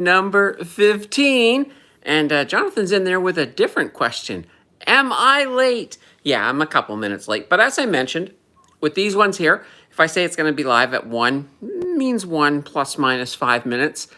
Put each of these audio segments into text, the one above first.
Number 15. And Jonathan's in there with a different question. Am I late? Yeah, I'm a couple minutes late. But as I mentioned, with these ones here, if I say it's going to be live at 1, means 1 plus minus 5 minutes.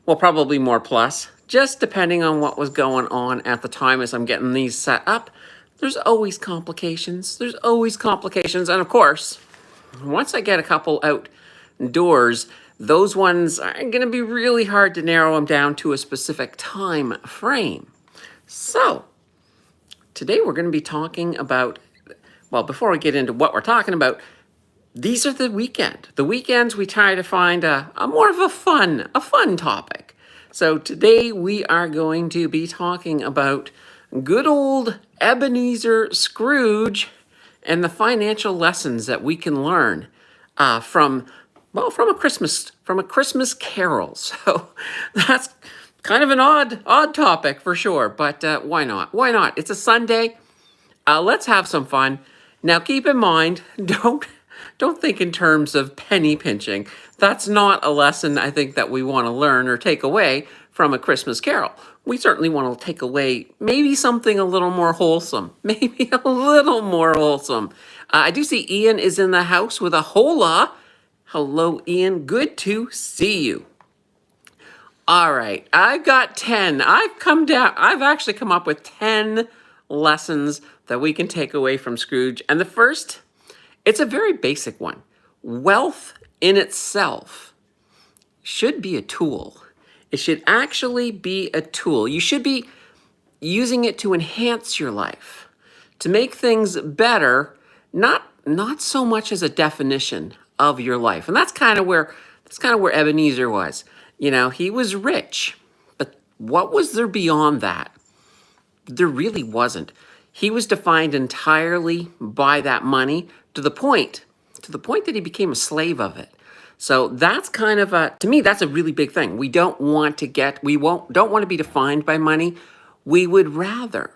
Well, probably more plus, just depending on what was going on at the time as I'm getting these set up. There's always complications. There's always complications. And of course, once I get a couple outdoors, those ones are going to be really hard to narrow them down to a specific time frame. So today we're going to be talking about, well, before we get into what we're talking about, these are the weekend. The weekends we try to find a more of a fun topic. So today we are going to be talking about good old Ebenezer Scrooge and the financial lessons that we can learn from a Christmas Carol. So that's kind of an odd topic for sure, but why not? Why not? It's a Sunday. Let's have some fun. Now keep in mind, don't think in terms of penny pinching. That's not a lesson I think that we want to learn or take away from A Christmas Carol. We certainly want to take away maybe something a little more wholesome. Maybe a little more wholesome. I do see Ian is in the house with a hola. Hello, Ian. Good to see you. All right, I've got 10. I've actually come up with 10 lessons that we can take away from Scrooge. And the first, it's a very basic one. Wealth in itself should be a tool. It should actually be a tool. You should be using it to enhance your life, to make things better, not so much as a definition of your life. And that's kind of where Ebenezer was. You know, he was rich, but what was there beyond that? There really wasn't. He was defined entirely by that money to the point that he became a slave of it. So that's kind of to me, that's a really big thing. We don't want to be defined by money. We would rather,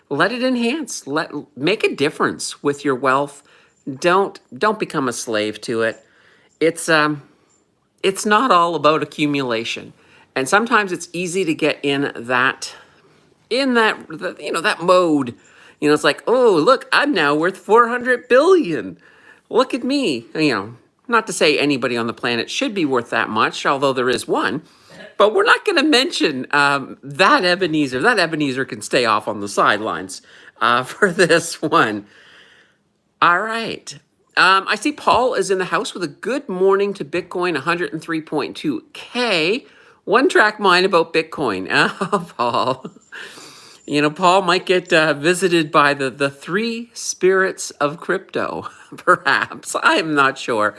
let it enhance, make a difference with your wealth. Don't become a slave to it. It's not all about accumulation. And sometimes it's easy to get in that mode. It's like, oh, look, I'm now worth 400 billion. Look at me. Not to say anybody on the planet should be worth that much, although there is one. But we're not going to mention that Ebenezer. That Ebenezer can stay off on the sidelines for this one. All right. I see Paul is in the house with a good morning to Bitcoin 103.2K. One track mind about Bitcoin. Oh, Paul. Paul might get visited by the three spirits of crypto, perhaps. I am not sure.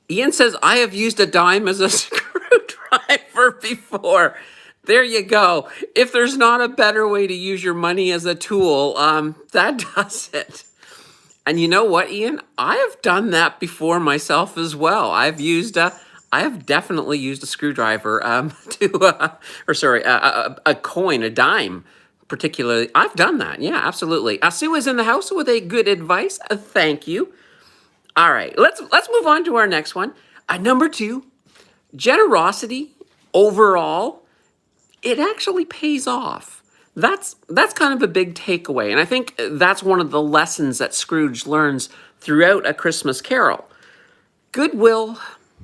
Ian says, I have used a dime as a screwdriver before. There you go. If there's not a better way to use your money as a tool, that does it. And you know what, Ian? I have done that before myself as well. I have definitely used a screwdriver a coin, a dime, particularly. I've done that. Yeah, absolutely. Sue is in the house with a good advice. Thank you. All right, let's move on to our next one. Number 2, generosity overall, it actually pays off. That's kind of a big takeaway. And I think that's one of the lessons that Scrooge learns throughout A Christmas Carol. Goodwill,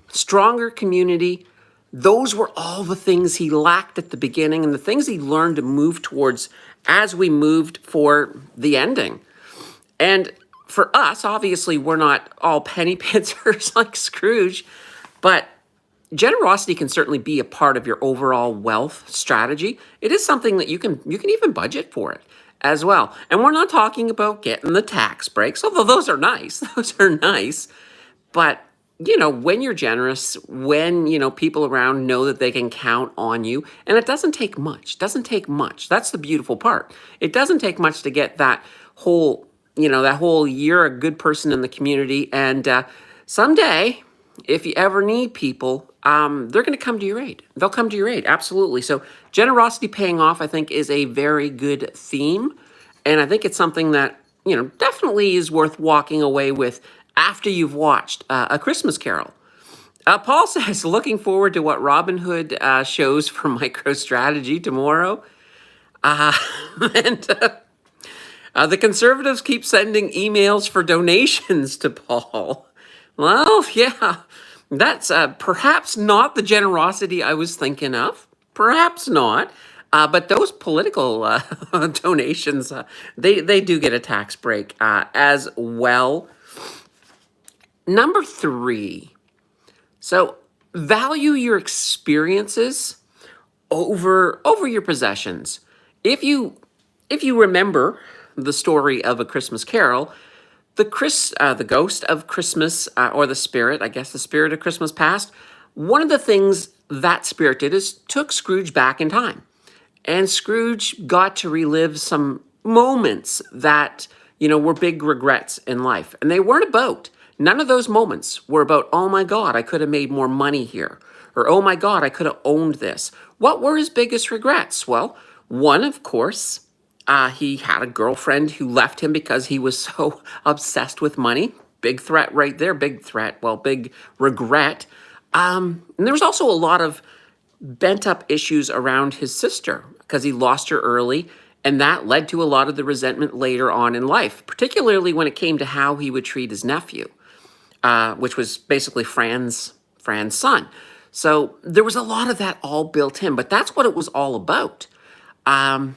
stronger community, those were all the things he lacked at the beginning and the things he learned to move towards as we moved for the ending. And for us, obviously, we're not all penny pinchers like Scrooge, but generosity can certainly be a part of your overall wealth strategy. It is something that you can even budget for it as well. And we're not talking about getting the tax breaks, although those are nice. Those are nice. But, when you're generous, when, people around know that they can count on you, and it doesn't take much. That's the beautiful part. It doesn't take much to get that whole you're a good person in the community. And someday, if you ever need people, they're going to come to your aid. They'll come to your aid. Absolutely. So generosity paying off, I think, is a very good theme. And I think it's something that, definitely is worth walking away with after you've watched A Christmas Carol. Paul says, looking forward to what Robin Hood shows for MicroStrategy tomorrow. Uh, and the conservatives keep sending emails for donations to Paul. Well, yeah, that's perhaps not the generosity I was thinking of. Perhaps not. But those political donations, they do get a tax break as well. Number 3. So value your experiences over your possessions. If you remember the story of A Christmas Carol, the ghost of Christmas, or the spirit, I guess the spirit of Christmas past, one of the things that spirit did is took Scrooge back in time. And Scrooge got to relive some moments that, were big regrets in life. And they weren't about, none of those moments were about, oh my God, I could have made more money here. Or, oh my God, I could have owned this. What were his biggest regrets? Well, one, of course, he had a girlfriend who left him because he was so obsessed with money. Big threat right there. Big threat. Well, big regret. And there was also a lot of bent up issues around his sister because he lost her early. And that led to a lot of the resentment later on in life, particularly when it came to how he would treat his nephew, which was basically Fran's son. So there was a lot of that all built in, but that's what it was all about. And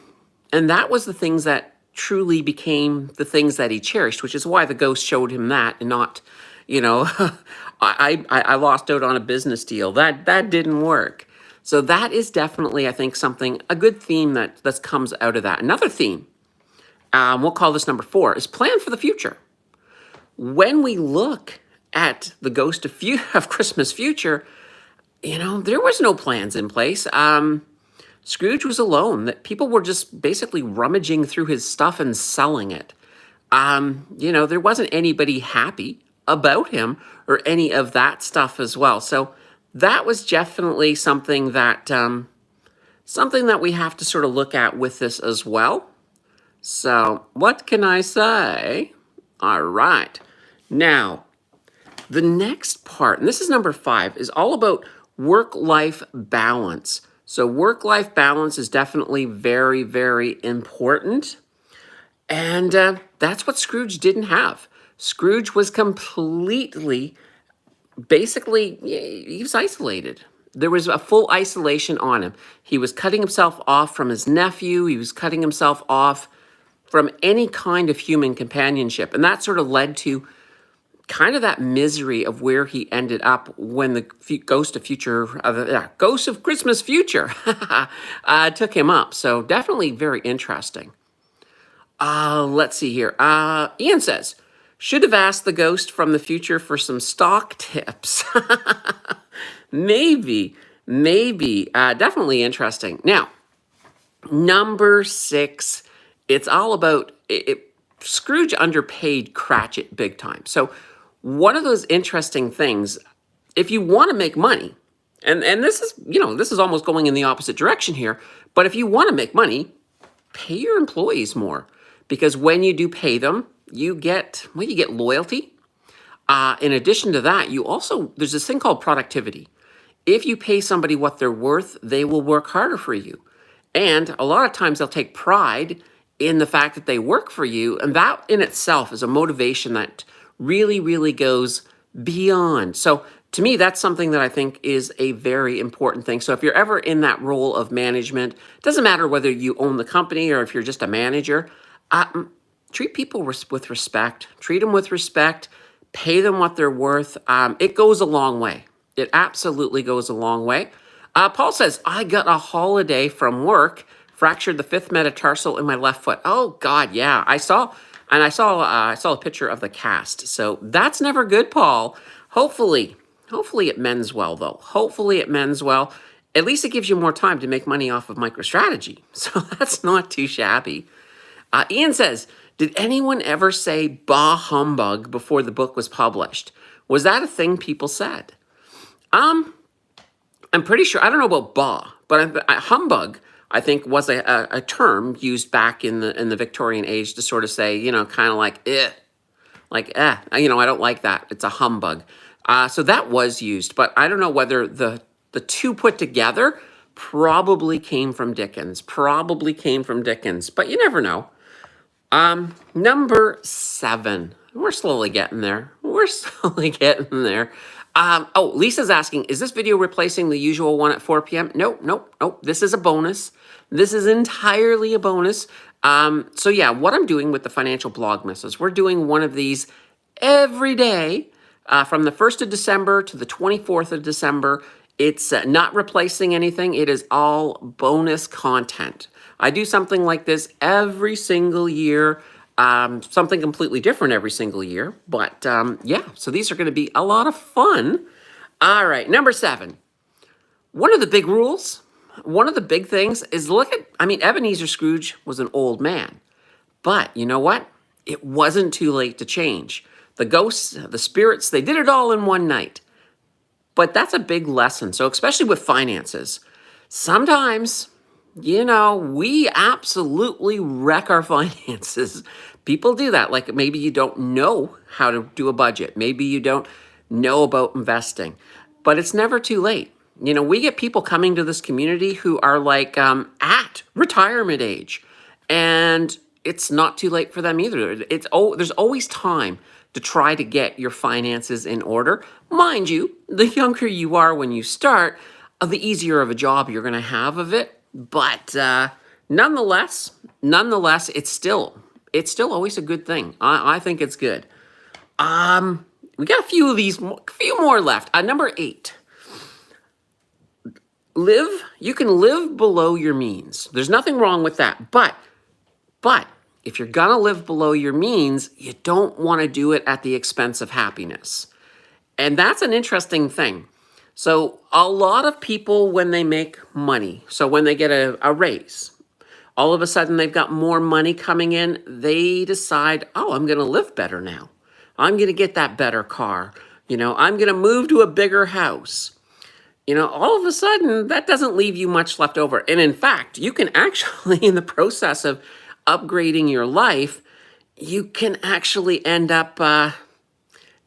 that was the things that truly became the things that he cherished, which is why the ghost showed him that and not, I lost out on a business deal. That didn't work. So that is definitely, I think, a good theme that comes out of that. Another theme, we'll call this number 4, is plan for the future. When we look at the ghost of Christmas future, there was no plans in place. Scrooge was alone. That people were just basically rummaging through his stuff and selling it. There wasn't anybody happy about him or any of that stuff as well. So that was definitely something that we have to sort of look at with this as well. So what can I say? All right. Now, the next part, and this is number 5, is all about work-life balance. So work-life balance is definitely very, very important. And that's what Scrooge didn't have. Scrooge was completely, basically, he was isolated. There was a full isolation on him. He was cutting himself off from his nephew. He was cutting himself off from any kind of human companionship. And that sort of led to kind of that misery of where he ended up when the ghost of Christmas future took him up. So definitely very interesting. Let's see here. Ian says, should have asked the ghost from the future for some stock tips. Maybe. Definitely interesting. Now, number 6, it's all about Scrooge underpaid Cratchit big time. So one of those interesting things, if you want to make money, and this is almost going in the opposite direction here, but if you want to make money, pay your employees more, because when you do pay them, you get loyalty. In addition to that, there's this thing called productivity. If you pay somebody what they're worth, they will work harder for you. And a lot of times they'll take pride in the fact that they work for you. And that in itself is a motivation that really, really goes beyond. So to me, that's something that I think is a very important thing. So if you're ever in that role of management, it doesn't matter whether you own the company or if you're just a manager, treat people with respect. Treat them with respect. Pay them what they're worth. It goes a long way. It absolutely goes a long way. Paul says, I got a holiday from work, fractured the 5th metatarsal in my left foot. Oh God, yeah. I saw a picture of the cast. So that's never good, Paul. Hopefully it mends well, though. Hopefully it mends well. At least it gives you more time to make money off of MicroStrategy. So that's not too shabby. Ian says, did anyone ever say bah humbug before the book was published? Was that a thing people said? I'm pretty sure, I don't know about bah, but humbug, I think, was a term used back in the Victorian age to sort of say, kind of like, Like, I don't like that. It's a humbug. So that was used, but I don't know whether the two put together probably came from Dickens. Probably came from Dickens, but you never know. Number 7. We're slowly getting there. We're slowly getting there. Oh, Lisa's asking, is this video replacing the usual one at 4 p.m.? Nope, nope, nope. This is a bonus. This is entirely a bonus. So yeah, what I'm doing with the financial Blogmas is we're doing one of these every day from the 1st of December to the 24th of December. It's not replacing anything. It is all bonus content. I do something like this every single year, something completely different every single year. But yeah, so these are going to be a lot of fun. All right, number 7. One of the big rules, one of the big things is Ebenezer Scrooge was an old man. But you know what? It wasn't too late to change. The ghosts, the spirits, they did it all in one night. But that's a big lesson. So especially with finances, sometimes, we absolutely wreck our finances. People do that. Like maybe you don't know how to do a budget. Maybe you don't know about investing. But it's never too late. We get people coming to this community who are like at retirement age. And it's not too late for them either. There's always time to try to get your finances in order. Mind you, the younger you are when you start, the easier of a job you're going to have of it. But nonetheless, it's still always a good thing. I think it's good. We got a few of these, few more left. Number 8. You can live below your means. There's nothing wrong with that. But if you're gonna live below your means, you don't want to do it at the expense of happiness. And that's an interesting thing. So a lot of people, when they make money, so when they get a raise, all of a sudden they've got more money coming in, they decide, oh, I'm going to live better now. I'm going to get that better car. I'm going to move to a bigger house. All of a sudden, that doesn't leave you much left over. And in fact, you can actually, in the process of upgrading your life, you can actually end up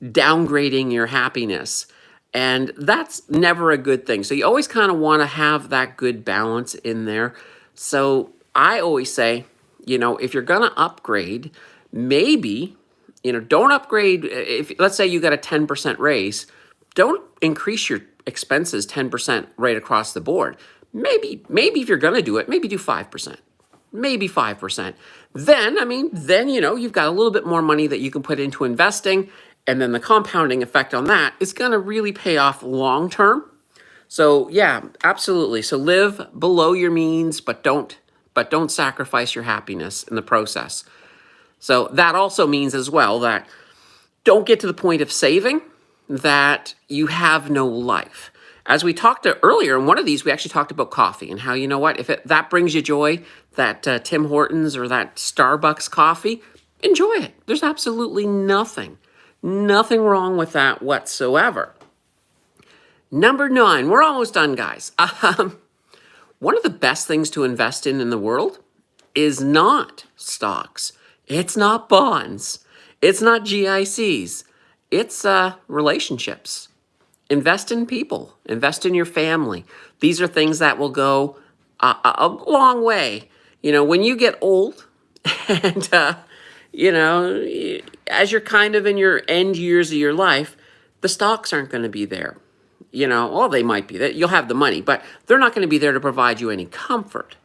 downgrading your happiness. And that's never a good thing. So you always kind of want to have that good balance in there. So I always say, if you're going to upgrade, maybe, don't upgrade. If let's say you got a 10% raise, don't increase your expenses 10% right across the board. Maybe if you're going to do it, maybe do 5%. Maybe 5%. Then, you've got a little bit more money that you can put into investing. And then the compounding effect on that is going to really pay off long term. So yeah, absolutely. So live below your means, but don't sacrifice your happiness in the process. So that also means as well that don't get to the point of saving that you have no life. As we talked earlier in one of these, we actually talked about coffee and how, if that brings you joy, that Tim Hortons or that Starbucks coffee, enjoy it. There's absolutely nothing wrong with that whatsoever. Number 9, we're almost done, guys. One of the best things to invest in the world is not stocks. It's not bonds. It's not GICs. It's relationships. Invest in people. Invest in your family. These are things that will go a long way. When you get old and, as you're kind of in your end years of your life, the stocks aren't going to be there. They might be. You'll have the money, but they're not going to be there to provide you any comfort.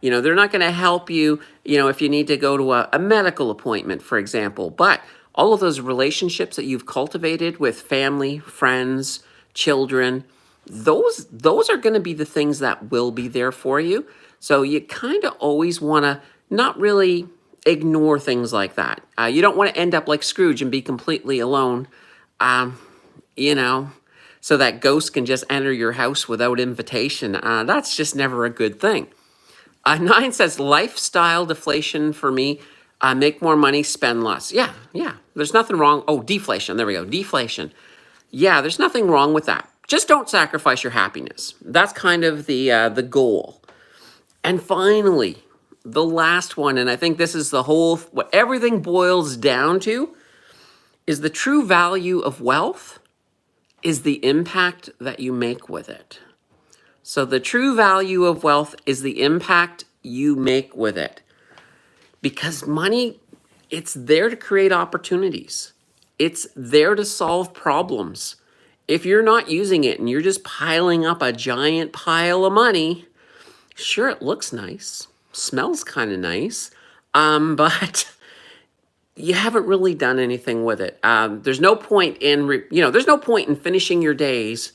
They're not going to help you, if you need to go to a medical appointment, for example. But all of those relationships that you've cultivated with family, friends, children, those are going to be the things that will be there for you. So you kind of always want to not really ignore things like that. You don't want to end up like Scrooge and be completely alone, so that ghost can just enter your house without invitation. That's just never a good thing. 9 says lifestyle deflation for me. Make more money, spend less. Yeah. There's nothing wrong. Oh, deflation. There we go. Deflation. Yeah, there's nothing wrong with that. Just don't sacrifice your happiness. That's kind of the goal. And finally, the last one, and I think this is what everything boils down to. is the true value of wealth is the impact that you make with it. So the true value of wealth is the impact you make with it. Because money, it's there to create opportunities. It's there to solve problems. If you're not using it and you're just piling up a giant pile of money, sure, it looks nice, smells kind of nice, but you haven't really done anything with it. There's no point in, there's no point in finishing your days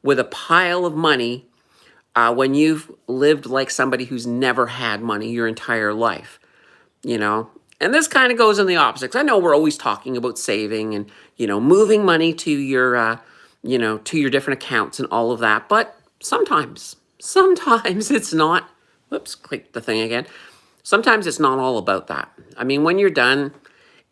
with a pile of money when you've lived like somebody who's never had money your entire life, And this kind of goes in the opposite. 'Cause I know we're always talking about saving and, moving money to your, to your different accounts and all of that. But sometimes it's not, whoops, click the thing again. Sometimes it's not all about that. I mean, when you're done,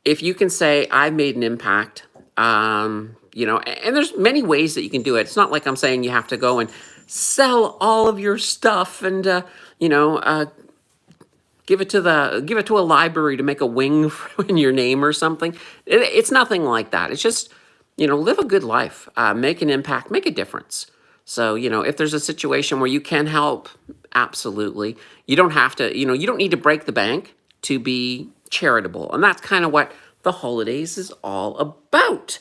if you can say, I've made an impact, and there's many ways that you can do it. It's not like I'm saying you have to go and sell all of your stuff and, give it to a library to make a wing in your name or something. It's nothing like that. It's just, live a good life, make an impact, make a difference. So, if there's a situation where you can help, absolutely. You don't have to, you don't need to break the bank to be charitable. And that's kind of what the holidays is all about.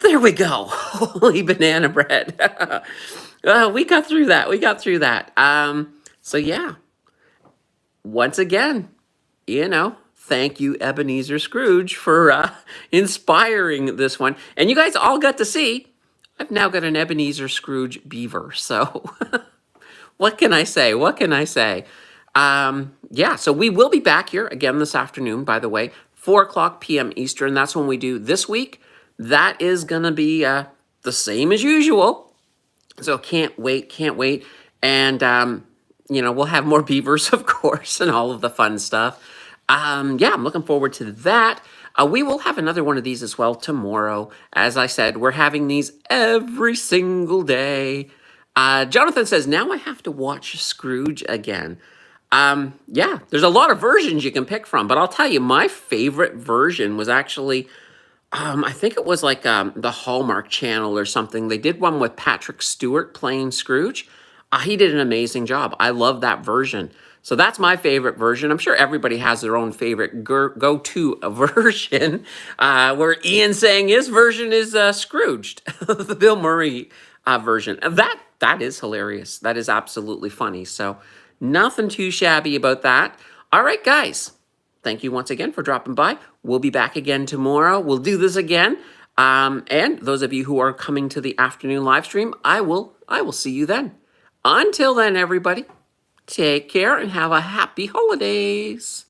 There we go. Holy banana bread. We got through that. So yeah, once again, thank you, Ebenezer Scrooge, for inspiring this one. And you guys all got to see, I've now got an Ebenezer Scrooge beaver. So what can I say? Yeah, so we will be back here again this afternoon, by the way, 4:00 p.m. Eastern. That's when we do this week. That is going to be the same as usual. So can't wait. And, we'll have more beavers, of course, and all of the fun stuff. Yeah, I'm looking forward to that. We will have another one of these as well tomorrow. As I said, we're having these every single day. Jonathan says, now I have to watch Scrooge again. Yeah, there's a lot of versions you can pick from, but I'll tell you, my favorite version was actually, I think it was like the Hallmark Channel or something. They did one with Patrick Stewart playing Scrooge. He did an amazing job. I love that version. So that's my favorite version. I'm sure everybody has their own favorite go-to version. Where Ian's saying his version is Scrooged, the Bill Murray version. That is hilarious. That is absolutely funny. So nothing too shabby about that. All right, guys. Thank you once again for dropping by. We'll be back again tomorrow. We'll do this again. And those of you who are coming to the afternoon live stream, I will see you then. Until then, everybody, take care and have a happy holidays.